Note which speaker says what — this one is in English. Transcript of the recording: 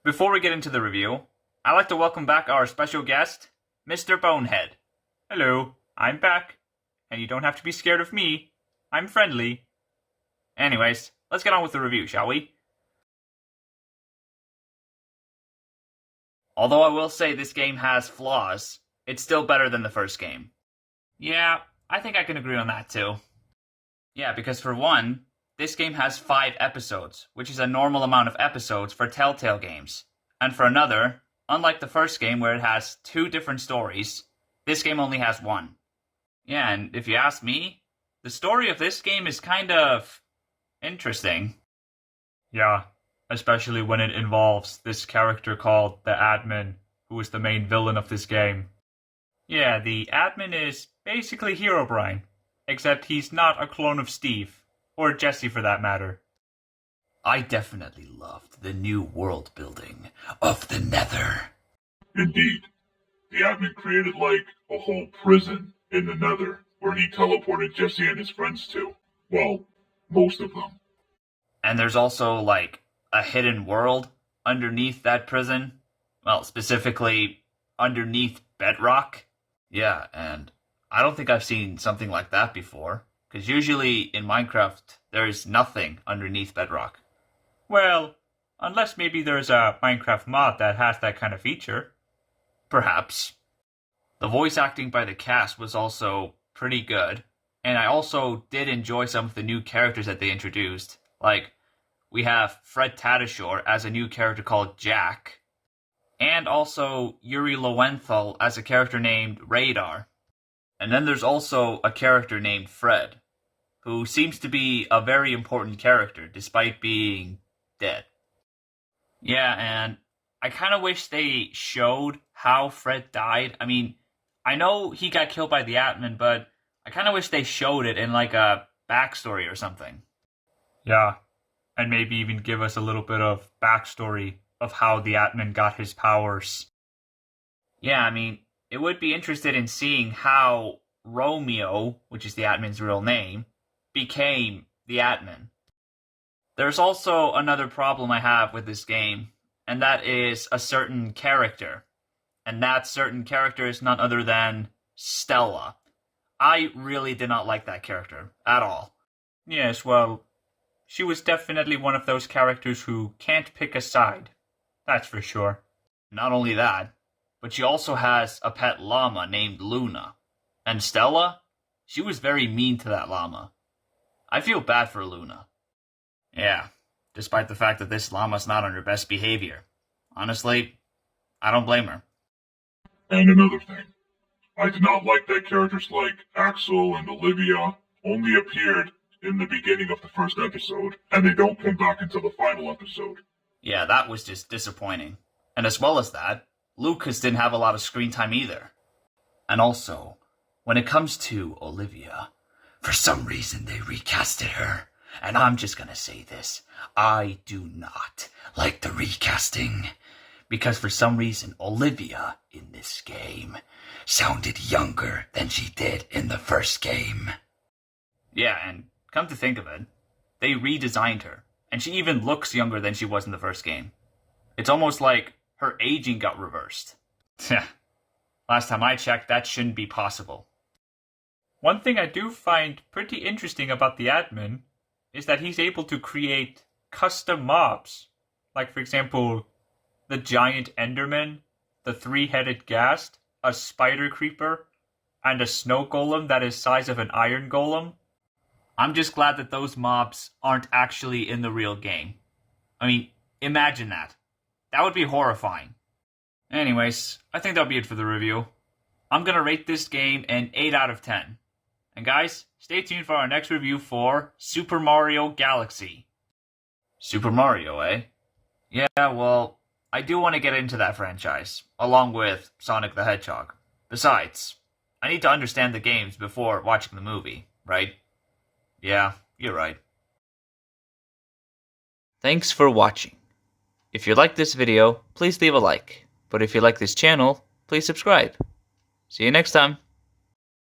Speaker 1: Before we get into the review, I'd like to welcome back our special guest, Mr. Bonehead. Hello, I'm back, and you don't have to be scared of me. I'm friendly. Anyways, let's get on with the review, shall we? Although I will say this game has flaws, it's still better than the first game. Yeah, I think I can agree on that too. Yeah, because for one, this game has 5 episodes, which is a normal amount of episodes for Telltale games. And for another, unlike the first game where it has 2 different stories, this game only has 1. Yeah, and if you ask me, the story of this game is kind of interesting. Yeah, especially when it involves this character called the Admin, who is the main villain of this game. Yeah, the Admin is basically Herobrine, except he's not a clone of Steve. Or Jesse, for that matter. I definitely loved the new world building of the Nether.
Speaker 2: Indeed. The Admin created like a whole prison in the Nether where he teleported Jesse and his friends to. Well, most of them.
Speaker 1: And there's also like a hidden world underneath that prison. Well, specifically underneath bedrock. Yeah, and I don't think I've seen something like that before. Because usually in Minecraft, there is nothing underneath bedrock. Well, unless maybe there's a Minecraft mod that has that kind of feature. Perhaps. The voice acting by the cast was also pretty good. And I also did enjoy some of the new characters that they introduced. Like, we have Fred Tatasciore as a new character called Jack. And also Yuri Lowenthal as a character named Radar. And then there's also a character named Fred, who seems to be a very important character, despite being dead. Yeah, and I kind of wish they showed how Fred died. I mean, I know he got killed by the Admin, but I kind of wish they showed it in like a backstory or something. Yeah, and maybe even give us a little bit of backstory of how the Admin got his powers. Yeah, I mean, it would be interested in seeing how Romeo, which is the Admin's real name, became the Admin. There's also another problem I have with this game, and that is a certain character. And that certain character is none other than Stella. I really did not like that character at all. Yes, well, she was definitely one of those characters who can't pick a side. That's for sure. Not only that, but she also has a pet llama named Luna. And Stella? She was very mean to that llama. I feel bad for Luna. Yeah, despite the fact that this llama's not on her best behavior. Honestly, I don't blame her.
Speaker 2: And another thing. I did not like that characters like Axel and Olivia only appeared in the beginning of the first episode, and they don't come back until the final episode.
Speaker 1: Yeah, that was just disappointing. And as well as that, Lucas didn't have a lot of screen time either. And also, when it comes to Olivia, for some reason they recasted her. And I'm just gonna say this, I do not like the recasting. Because for some reason, Olivia in this game sounded younger than she did in the first game. Yeah, and come to think of it, they redesigned her. And she even looks younger than she was in the first game. It's almost like her aging got reversed. Last time I checked, that shouldn't be possible. One thing I do find pretty interesting about the Admin is that he's able to create custom mobs. Like, for example, the giant Enderman, the 3-headed Ghast, a spider creeper, and a snow golem that is size of an iron golem. I'm just glad that those mobs aren't actually in the real game. I mean, imagine that. That would be horrifying. Anyways, I think that'll be it for the review. I'm gonna rate this game an 8 out of 10. And guys, stay tuned for our next review for Super Mario Galaxy. Super Mario, eh? Yeah, well, I do want to get into that franchise, along with Sonic the Hedgehog. Besides, I need to understand the games before watching the movie, right? Yeah, you're right. Thanks for watching. If you like this video, please leave a like. But if you like this channel, please subscribe. See you next time.